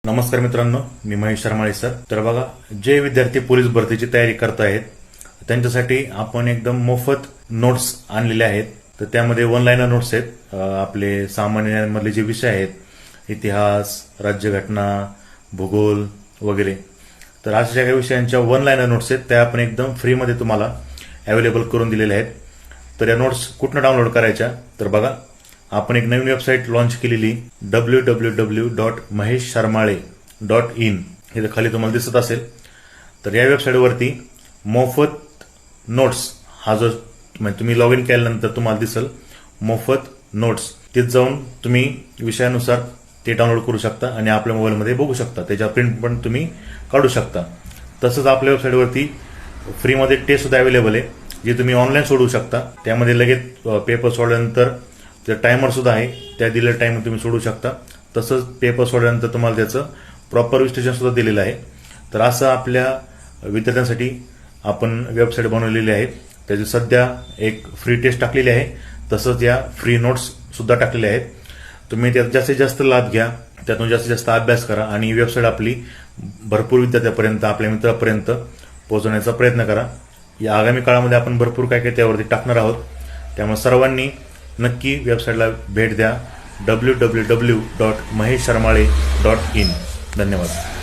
नमस्कार मित्रांनो, मी महेश शर्माळे सर. तर बघा, जे विद्यार्थी पोलीस भरतीची तयारी करत आहेत त्यांच्यासाठी आपण एकदम मोफत नोट्स आणलेले आहेत. तर त्यामध्ये वन लाईनर नोट्स आहेत. आपले सामान्य ज्ञानामधले जे विषय आहेत, इतिहास, राज्यघटना, भूगोल वगैरे, तर अशा ज्या काही विषयांच्या वन लाईनर नोट्स आहेत त्या आपण एकदम फ्रीमध्ये तुम्हाला अवेलेबल करून दिलेल्या आहेत. तर या नोट्स कुठनं डाउनलोड करायच्या, तर बघा, आपण एक नवीन वेबसाईट लॉन्च केलेली www.maheshsharmale.in हे खाली तुम्हाला दिसत असेल. तर या वेबसाईटवरती मोफत नोट्स हा जो म्हणजे तुम्ही लॉग इन केल्यानंतर तुम्हाला दिसेल मोफत नोट्स. तिथे जाऊन तुम्ही विषयानुसार ते डाउनलोड करू शकता आणि आपल्या मोबाईलमध्ये बघू शकता. त्याच्या प्रिंट पण तुम्ही काढू शकता. तसंच आपल्या वेबसाईटवरती फ्रीमध्ये टेस्ट सुद्धा अवेलेबल आहे, जे तुम्ही ऑनलाईन सोडवू शकता. त्यामध्ये लगेच पेपर सोडल्यानंतर जे टायमर सुद्धा आहे, त्या दिलेल्या टाइम तुम्ही सोडू शकता. तसंच पेपर सोडल्यानंतर तुम्हाला त्याचं प्रॉपर विश्लेषण सुद्धा दिलेलं आहे. तर असं आपल्या विद्यार्थ्यांसाठी आपण वेबसाईट बनवलेली आहे. त्याची सध्या एक फ्री टेस्ट टाकलेली आहे, तसंच या फ्री नोट्स सुद्धा टाकलेल्या आहेत. तुम्ही त्यात जास्तीत जास्त लाभ घ्या, त्यातून जास्तीत जास्त अभ्यास करा आणि ही वेबसाईट आपली भरपूर विद्यार्थ्यापर्यंत, आपल्या मित्रापर्यंत पोहोचवण्याचा प्रयत्न करा. या आगामी काळामध्ये आपण भरपूर काय काय त्यावरती टाकणार आहोत. त्यामुळे सर्वांनी नक्की वेबसाईटला भेट द्या, www.maheshsharmale.in. धन्यवाद.